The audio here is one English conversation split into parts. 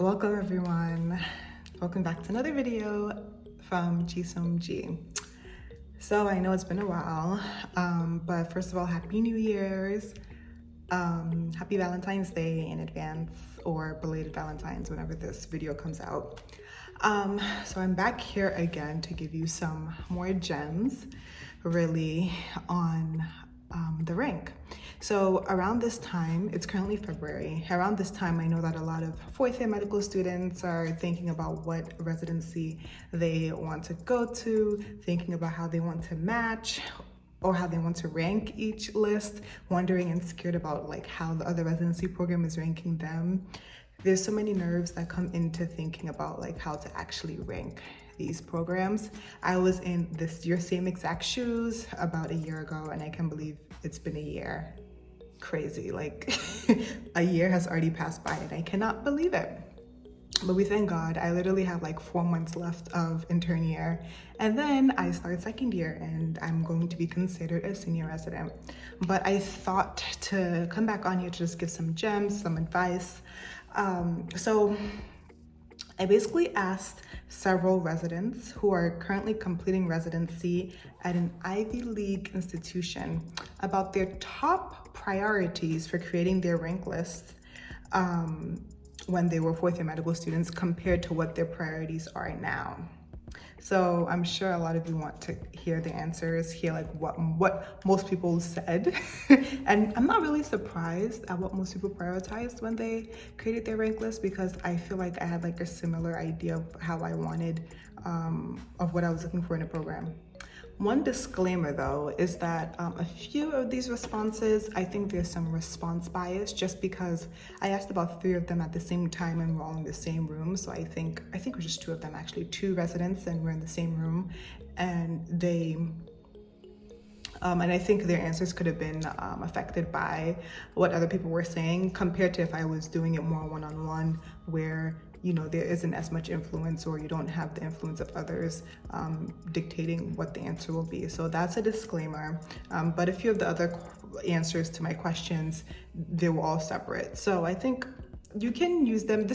Welcome everyone. Welcome back to another video from GSOMG. So I know it's been a while, but first of all, Happy New Year's. Happy Valentine's Day in advance, or belated Valentine's whenever this video comes out. So I'm back here again to give you some more gems really on the rank. So around this time, it's currently February, around this time I know that a lot of fourth year medical students are thinking about what residency they want to go to, thinking about how they want to match or how they want to rank each list, wondering and scared about like how the other residency program is ranking them. There's so many nerves that come into thinking about like how to actually rank these programs. I was in your same exact shoes about a year ago, and I can't believe it's been a year. Crazy, like a year has already passed by and I cannot believe it. But we thank God. I literally have like 4 months left of intern year, and then I start second year and I'm going to be considered a senior resident. But I thought to come back on here to just give some gems, some advice. So I basically asked several residents who are currently completing residency at an Ivy League institution about their top priorities for creating their rank lists when they were fourth year medical students compared to what their priorities are now. So I'm sure a lot of you want to hear the answers, hear like what most people said. And I'm not really surprised at what most people prioritized when they created their rank list, because I feel like I had like a similar idea of how I wanted, of what I was looking for in a program. One disclaimer though is that a few of these responses, I think there's some response bias just because I asked about 3 of them at the same time and we're all in the same room. So I think it was just 2 of them, actually 2 residents, and we're in the same room, and and I think their answers could have been affected by what other people were saying compared to if I was doing it more one-on-one, where there isn't as much influence, or you don't have the influence of others dictating what the answer will be. So that's a disclaimer. But a few of the other answers to my questions, they were all separate. So I think you can use them.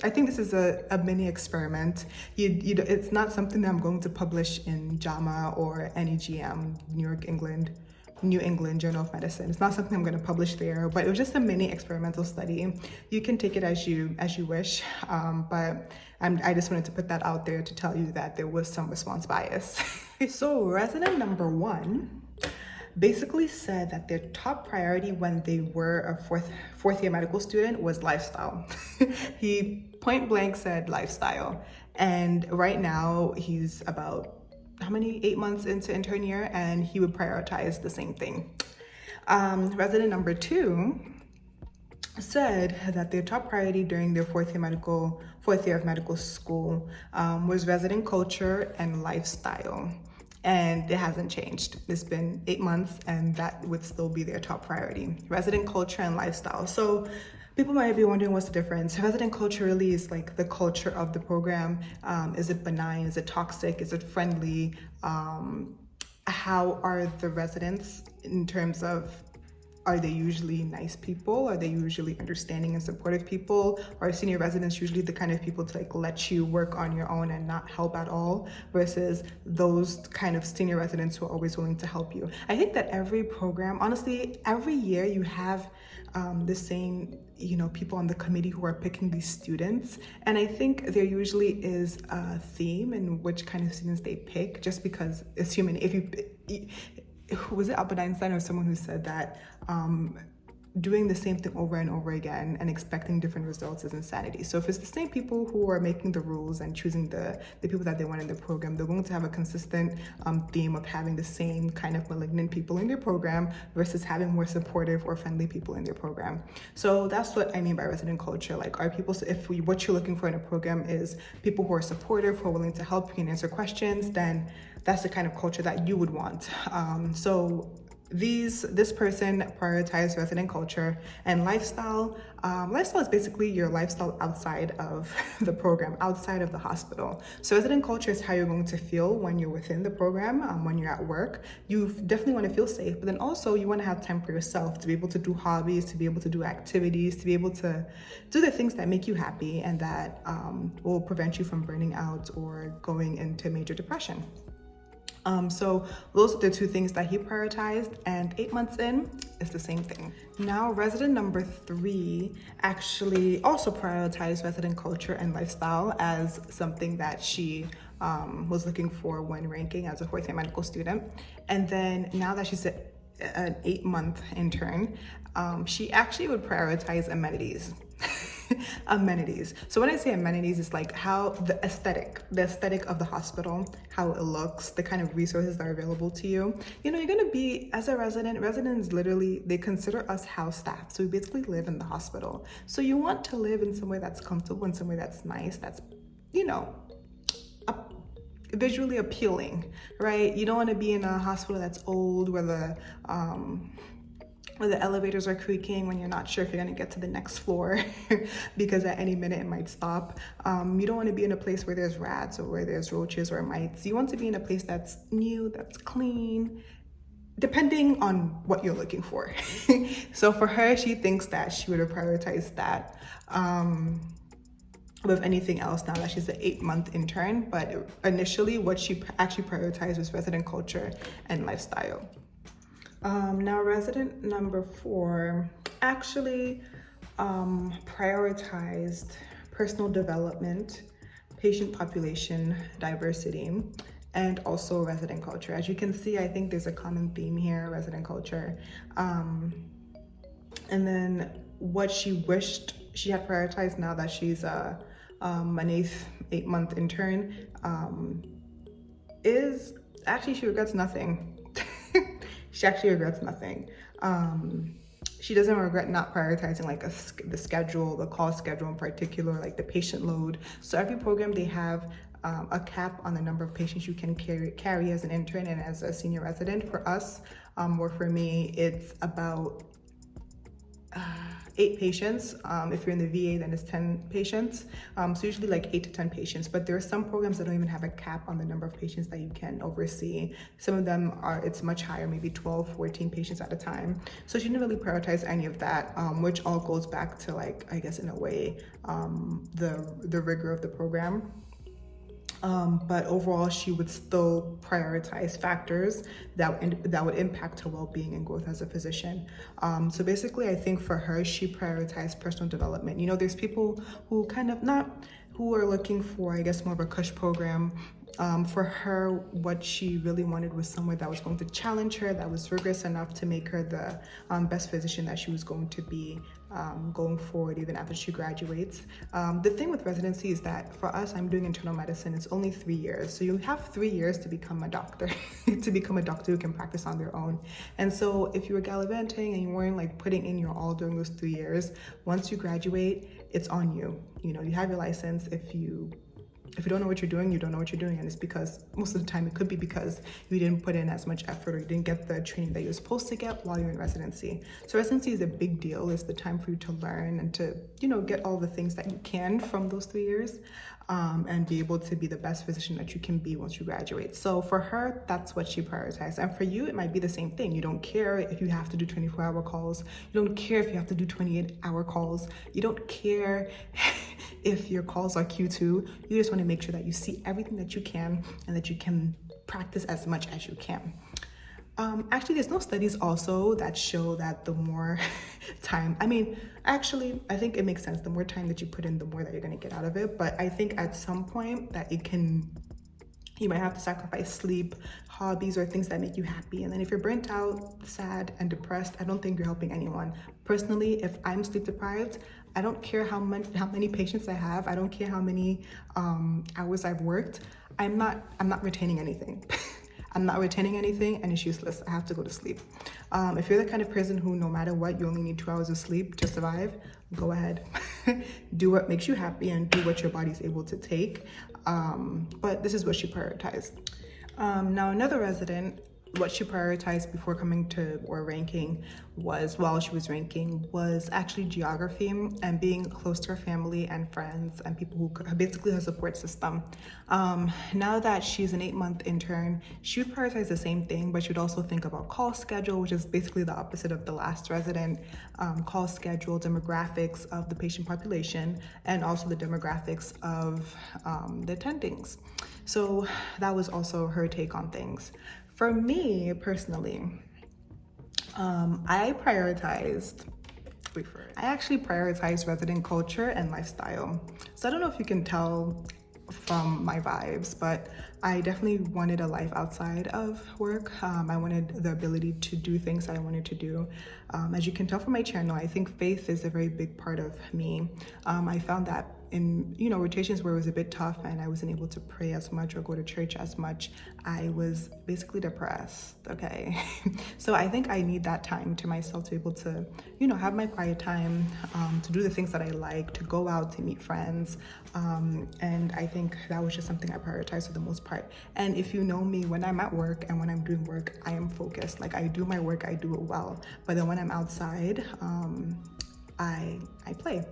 I think this is a mini experiment. It's not something that I'm going to publish in JAMA or NEGM, New England Journal of Medicine. It's not something I'm going to publish there, but it was just a mini experimental study. You can take it as you wish, but I just wanted to put that out there to tell you that there was some response bias. So resident number 1 basically said that their top priority when they were a fourth year medical student was lifestyle. He point blank said lifestyle, and right now he's about 8 months into intern year, and he would prioritize the same thing. Resident number 2 said that their top priority during their fourth year of medical school was resident culture and lifestyle. And it hasn't changed. It's been 8 months and that would still be their top priority. Resident culture and lifestyle. So people might be wondering, what's the difference? Resident culture really is like the culture of the program. Is it benign? Is it toxic? Is it friendly? How are the residents in terms of, are they usually nice people? Are they usually understanding and supportive people? Are senior residents usually the kind of people to like let you work on your own and not help at all, versus those kind of senior residents who are always willing to help you? I think that every program, honestly, every year you have the same people on the committee who are picking these students, and I think there usually is a theme in which kind of students they pick, just because it's human. Was it Albert Einstein or someone who said that doing the same thing over and over again and expecting different results is insanity? So if it's the same people who are making the rules and choosing the people that they want in the program, they're going to have a consistent theme of having the same kind of malignant people in their program versus having more supportive or friendly people in their program. So that's what I mean by resident culture. Like, are people, what you're looking for in a program is people who are supportive, who are willing to help you and answer questions, then that's the kind of culture that you would want. So This person prioritized resident culture and lifestyle. Lifestyle is basically your lifestyle outside of the program, outside of the hospital. So resident culture is how you're going to feel when you're within the program, when you're at work. You definitely want to feel safe, but then also you want to have time for yourself, to be able to do hobbies, to be able to do activities, to be able to do the things that make you happy and that will prevent you from burning out or going into major depression. So those are the two things that he prioritized, and 8 months in, it's the same thing. Now, resident number 3 actually also prioritized resident culture and lifestyle as something that she was looking for when ranking as a fourth-year medical student. And then now that she's an 8-month intern, she actually would prioritize amenities. Amenities. So when I say amenities, it's like how the aesthetic of the hospital, how it looks, the kind of resources that are available to you. You know, you're going to be, as a residents literally, they consider us house staff. So we basically live in the hospital. So you want to live in somewhere that's comfortable and somewhere that's nice, that's, you know, visually appealing, right? You don't want to be in a hospital that's old where the elevators are creaking when you're not sure if you're going to get to the next floor because at any minute it might stop. You don't want to be in a place where there's rats or where there's roaches or mites. You want to be in a place that's new, that's clean, depending on what you're looking for. So for her, she thinks that she would have prioritized that above anything else now that she's an 8-month intern. But initially what she actually prioritized was resident culture and lifestyle. Now resident number 4 actually prioritized personal development, patient population diversity, and also resident culture. As you can see, I think there's a common theme here, resident culture. And then what she wished she had prioritized now that she's an 8-month intern is actually she regrets nothing. She actually regrets nothing. She doesn't regret not prioritizing like the schedule, the call schedule in particular, like the patient load. So every program, they have a cap on the number of patients you can carry as an intern and as a senior resident. For us, or for me, it's about 8 patients. If you're in the VA, then it's 10 patients. So usually like 8 to 10 patients, but there are some programs that don't even have a cap on the number of patients that you can oversee. Some of them it's much higher, maybe 12, 14 patients at a time. So she didn't really prioritize any of that, which all goes back to, like, I guess in a way, the rigor of the program. But overall, she would still prioritize factors that would impact her well-being and growth as a physician. So basically, I think for her, she prioritized personal development. You know, there's people who who are looking for, I guess, more of a CUSH program. For her, what she really wanted was somewhere that was going to challenge her, that was rigorous enough to make her the best physician that she was going to be going forward, even after she graduates. The thing with residency is that for us, I'm doing internal medicine, it's only 3 years. So you have 3 years to become a doctor, to become a doctor who can practice on their own. And so if you were gallivanting and you weren't like putting in your all during those 3 years, once you graduate, it's on you. You know, you have your license. If you don't know what you're doing, you don't know what you're doing. And it's because most of the time it could be because you didn't put in as much effort or you didn't get the training that you're supposed to get while you're in residency. So residency is a big deal. It's the time for you to learn and to, you know, get all the things that you can from those 3 years and be able to be the best physician that you can be once you graduate. So for her, that's what she prioritized. And for you, it might be the same thing. You don't care if you have to do 24-hour calls. You don't care if you have to do 28-hour calls. You don't care if your calls are Q2. You just want to make sure that you see everything that you can and that you can practice as much as you can. Actually, there's no studies also that show that the more time, I think it makes sense. The more time that you put in, the more that you're going to get out of it. But I think at some point that you might have to sacrifice sleep, hobbies, or things that make you happy. And then if you're burnt out, sad, and depressed, I don't think you're helping anyone. Personally, if I'm sleep deprived, I don't care how many patients I have. I don't care how many hours I've worked. I'm not retaining anything. I'm not retaining anything, and it's useless. I have to go to sleep. If you're the kind of person who, no matter what, you only need 2 hours of sleep to survive, go ahead. Do what makes you happy and do what your body's able to take. But this is what she prioritized. Now, another resident what she prioritized before coming to or ranking was, while she was ranking, was actually geography and being close to her family and friends and people who basically her support system. Now that she's an 8-month intern, she would prioritize the same thing, but she would also think about call schedule, which is basically the opposite of the last resident. Call schedule, demographics of the patient population, and also the demographics of the attendings. So that was also her take on things. For me personally, I actually prioritized resident culture and lifestyle. So I don't know if you can tell from my vibes, but I definitely wanted a life outside of work. I wanted the ability to do things that I wanted to do. As you can tell from my channel, I think faith is a very big part of me. I found that in rotations where it was a bit tough and I wasn't able to pray as much or go to church as much, I was basically depressed. Okay. So I think I need that time to myself to be able to have my quiet time, to do the things that I like, to go out, to meet friends, and I think that was just something I prioritized for the most part. And if you know me, when I'm at work and when I'm doing work, I am focused. Like, I do my work, I do it well, but then when I'm outside, I play.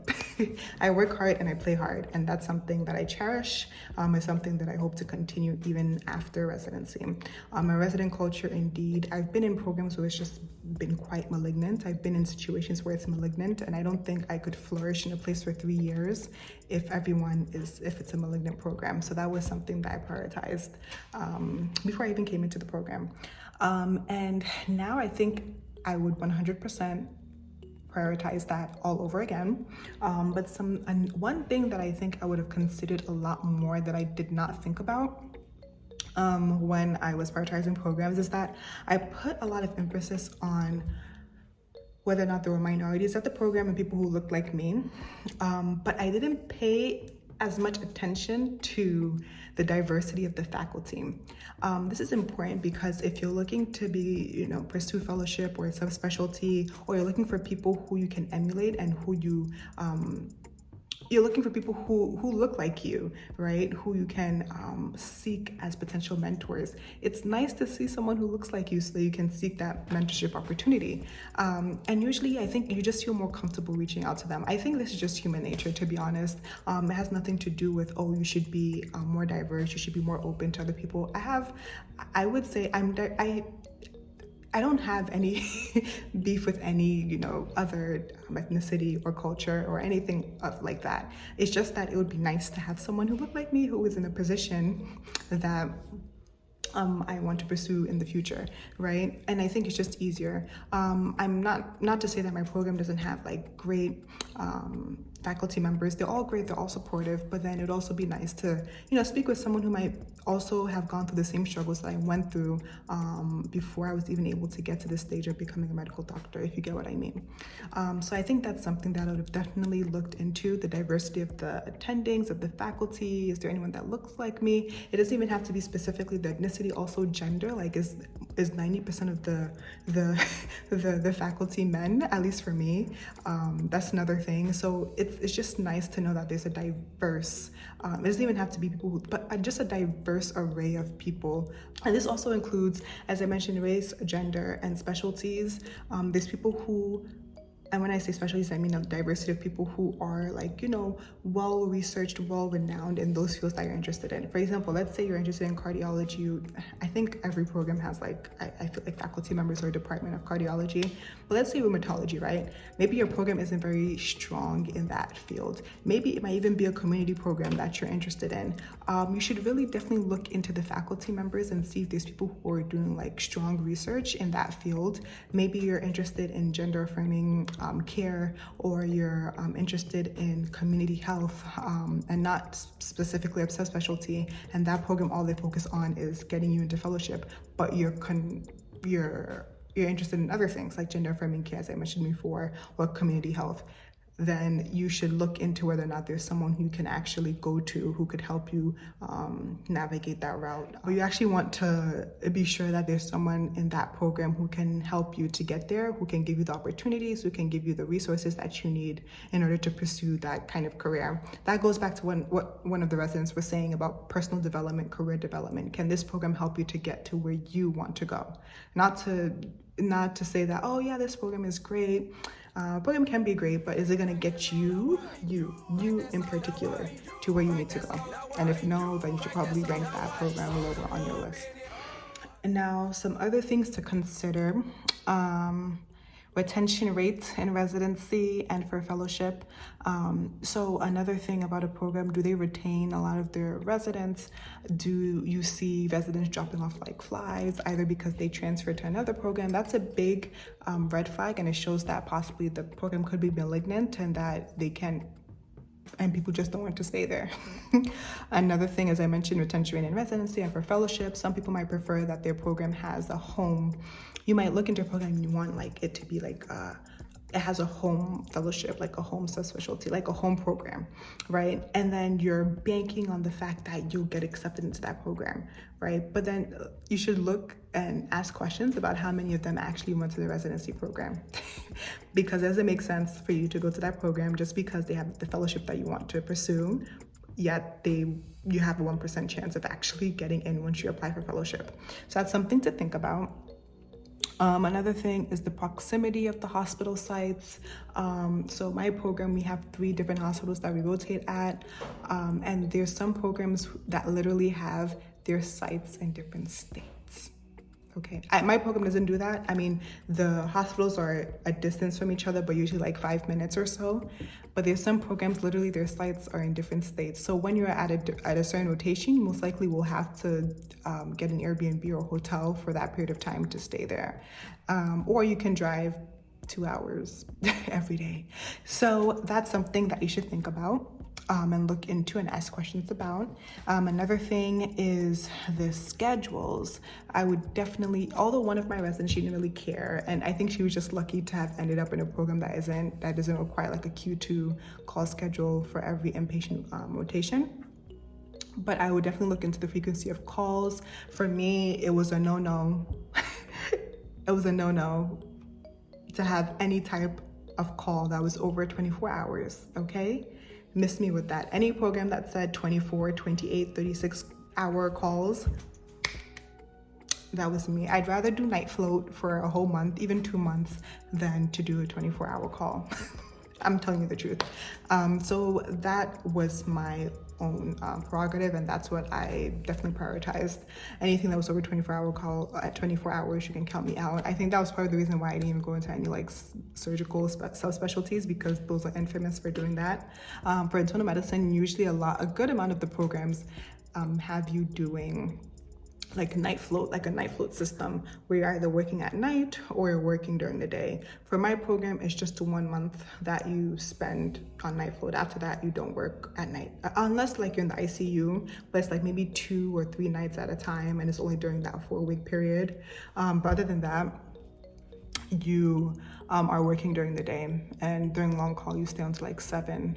I work hard and I play hard, and that's something that I cherish. It's something that I hope to continue even after residency. My resident culture, indeed, I've been in programs where it's just been quite malignant. I've been in situations where it's malignant, and I don't think I could flourish in a place for 3 years if it's a malignant program. So that was something that I prioritized before I even came into the program. And now I think I would 100% prioritize that all over again. But one thing that I think I would have considered a lot more that I did not think about when I was prioritizing programs is that I put a lot of emphasis on whether or not there were minorities at the program and people who looked like me. But I didn't pay as much attention to the diversity of the faculty. This is important because if you're looking to be, pursue fellowship or subspecialty, or you're looking for people who you can emulate and who you're looking for people who look like you, right? Who you can seek as potential mentors. It's nice to see someone who looks like you so that you can seek that mentorship opportunity. And usually I think you just feel more comfortable reaching out to them. I think this is just human nature, to be honest. It has nothing to do with, you should be more diverse, you should be more open to other people. I would say I don't have any beef with any, other ethnicity or culture or anything like that. It's just that it would be nice to have someone who looked like me, who was in a position that I want to pursue in the future, right? And I think it's just easier. I'm not to say that my program doesn't have like great faculty members. They're all great, they're all supportive, but then it'd also be nice to, speak with someone who might also have gone through the same struggles that I went through before I was even able to get to this stage of becoming a medical doctor, if you get what I mean. So I think that's something that I would have definitely looked into, the diversity of the attendings, of the faculty. Is there anyone that looks like me? It doesn't even have to be specifically the ethnicity, also gender. Like, is 90% of the faculty men, at least for me? That's another thing. So it's just nice to know that there's a diverse, it doesn't even have to be people, but just a diverse array of people. And this also includes, as I mentioned, race, gender, and specialties. There's people who, and when I say specialties, I mean a diversity of people who are well-researched, well-renowned in those fields that you're interested in. For example, let's say you're interested in cardiology. I think every program has I feel like faculty members or a department of cardiology. But let's say rheumatology, right? Maybe your program isn't very strong in that field. Maybe it might even be a community program that you're interested in. You should really definitely look into the faculty members and see if there's people who are doing strong research in that field. Maybe you're interested in gender affirming care, or you're interested in community health and not specifically a subspecialty, and that program, all they focus on is getting you into fellowship, but you're interested in other things like gender affirming care, as I mentioned before, or community health. then you should look into whether or not there's someone who you can actually go to who could help you navigate that route. But you actually want to be sure that there's someone in that program who can help you to get there, who can give you the opportunities, who can give you the resources that you need in order to pursue that kind of career. That goes back to what one of the residents was saying about personal development, career development. Can this program help you to get to where you want to go? Not to say that, oh yeah, this program is great. Program can be great, but is it going to get you in particular to where you need to go? And if no, then you should probably rank that program lower on your list. And now some other things to consider. Retention rates in residency and for fellowship. So another thing about a program, do they retain a lot of their residents? Do you see residents dropping off like flies, either because they transfer to another program? That's a big red flag, and it shows that possibly the program could be malignant and that they can't, and people just don't want to stay there. Another thing, as I mentioned, retention rate in residency and for fellowship. Some people might prefer that their program has a home. You might look into a program and you want like it to be like it has a home fellowship, like a home subspecialty, like a home program, right? And then you're banking on the fact that you'll get accepted into that program, right? But then you should look and ask questions about how many of them actually went to the residency program. Because does it make sense for you to go to that program just because they have the fellowship that you want to pursue, yet you have a 1% chance of actually getting in once you apply for fellowship? So that's something to think about. Another thing is the proximity of the hospital sites. So my program, we have 3 different hospitals that we rotate at. And there's some programs that literally have their sites in different states. Okay, my program doesn't do that. I mean, the hospitals are a distance from each other, but usually like 5 minutes or so. But there's some programs, literally their sites are in different states. So when you're at a certain rotation, you most likely will have to get an Airbnb or hotel for that period of time to stay there. Or you can drive 2 hours every day. So that's something that you should think about. And look into and ask questions about. Another thing is the schedules. I would definitely, although one of my residents, she didn't really care, and I think she was just lucky to have ended up in a program that doesn't require like a Q2 call schedule for every inpatient rotation. But I would definitely look into the frequency of calls. For me, it was a no-no. It was a no-no to have any type of call that was over 24 hours, okay? Miss me with that. Any program that said 24, 28, 36 hour calls, that was me. I'd rather do night float for a whole month, even 2 months, than to do a 24-hour call. I'm telling you the truth. So that was my own prerogative, and that's what I definitely prioritized. Anything that was over 24-hour call at 24 hours, you can count me out. I think that was part of the reason why I didn't even go into any like surgical subspecialties, because those are infamous for doing that. For internal medicine, usually a good amount of the programs have you doing like a night float system where you're either working at night or you're working during the day. For my program, it's just 1 month that you spend on night float. After that, you don't work at night, unless like you're in the ICU, but it's like maybe 2 or 3 nights at a time, and it's only during that 4-week period. But other than that, you are working during the day, and during long call, you stay until like 7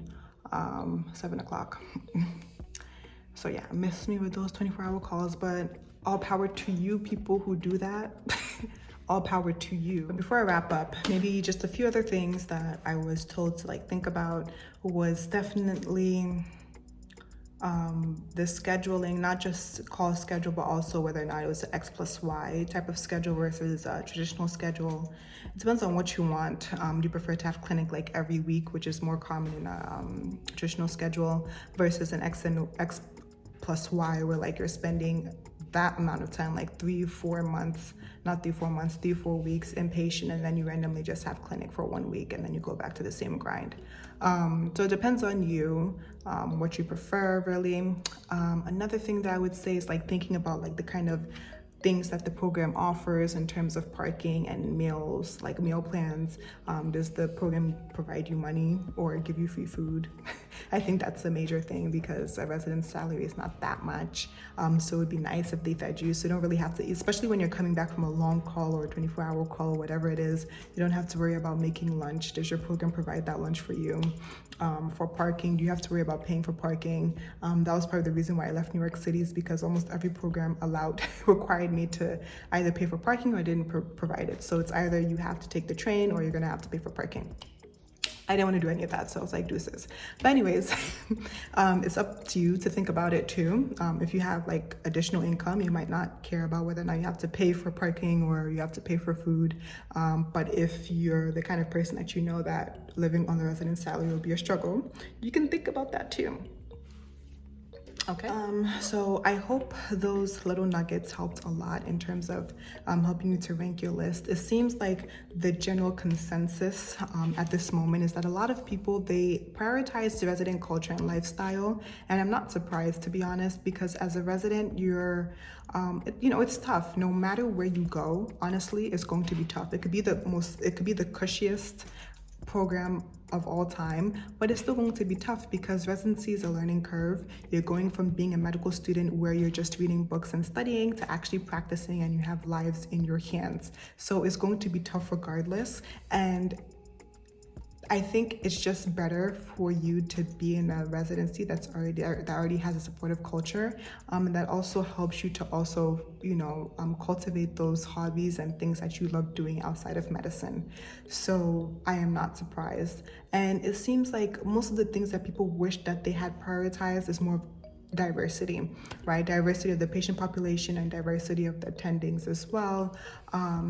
o'clock. So yeah, miss me with those 24-hour calls, but all power to you people who do that. All power to you. But before I wrap up, maybe just a few other things that I was told to like think about was definitely the scheduling, not just call schedule, but also whether or not it was an X+Y type of schedule versus a traditional schedule. It depends on what you want. Do you prefer to have clinic like every week, which is more common in a traditional schedule, versus an X+Y, where like you're spending that amount of time, like 3-4 months, not 3-4 months, 3-4 weeks inpatient, and then you randomly just have clinic for 1 week and then you go back to the same grind. So it depends on you, what you prefer really. Another thing that I would say is like thinking about like the kind of things that the program offers in terms of parking and meals, like meal plans. Does the program provide you money or give you free food? I think that's a major thing because a resident's salary is not that much. So it would be nice if they fed you, so you don't really have to, especially when you're coming back from a long call or a 24-hour call or whatever it is, you don't have to worry about making lunch. Does your program provide that lunch for you? For parking, do you have to worry about paying for parking? That was part of the reason why I left New York City, is because almost every program required me to either pay for parking or didn't provide it. So it's either you have to take the train or you're gonna have to pay for parking. I didn't want to do any of that, so I was like, deuces. But anyways, it's up to you to think about it too. If you have like additional income, you might not care about whether or not you have to pay for parking or you have to pay for food. But if you're the kind of person that you know that living on the resident salary will be a struggle, you can think about that too. Okay. So I hope those little nuggets helped a lot in terms of helping you to rank your list. It seems like the general consensus at this moment is that a lot of people, they prioritize the resident culture and lifestyle. And I'm not surprised, to be honest, because as a resident, you're, it's tough. No matter where you go, honestly, it's going to be tough. It could be the cushiest program of all time, but it's still going to be tough because residency is a learning curve. You're going from being a medical student where you're just reading books and studying to actually practicing, and you have lives in your hands. So it's going to be tough regardless. And I think it's just better for you to be in a residency that already has a supportive culture, and that also helps you to also, cultivate those hobbies and things that you love doing outside of medicine. So I am not surprised. And it seems like most of the things that people wish that they had prioritized is more diversity, right? Diversity of the patient population and diversity of the attendings as well.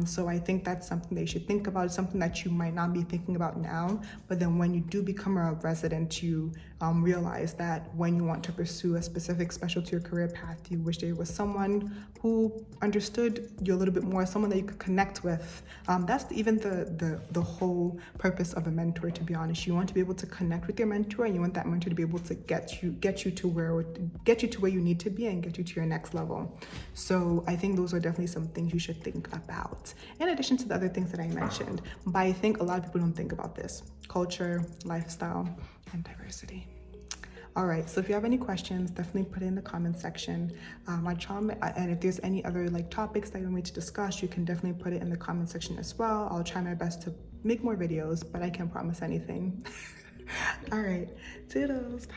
So I think that's something they should think about. It's something that you might not be thinking about now, but then when you do become a resident, you realize that when you want to pursue a specific specialty or career path, you wish there was someone who understood you a little bit more, someone that you could connect with. That's even the whole purpose of a mentor, to be honest. You want to be able to connect with your mentor, and you want that mentor to be able to get you to where you need to be and get you to your next level. So I think those are definitely some things you should think about, in addition to the other things that I mentioned. But I think a lot of people don't think about this: culture, lifestyle, and diversity. All right, so if you have any questions, definitely put it in the comment section. And if there's any other topics that you want me to discuss, you can definitely put it in the comment section as well. I'll try my best to make more videos, but I can't promise anything. All right, toodles, bye.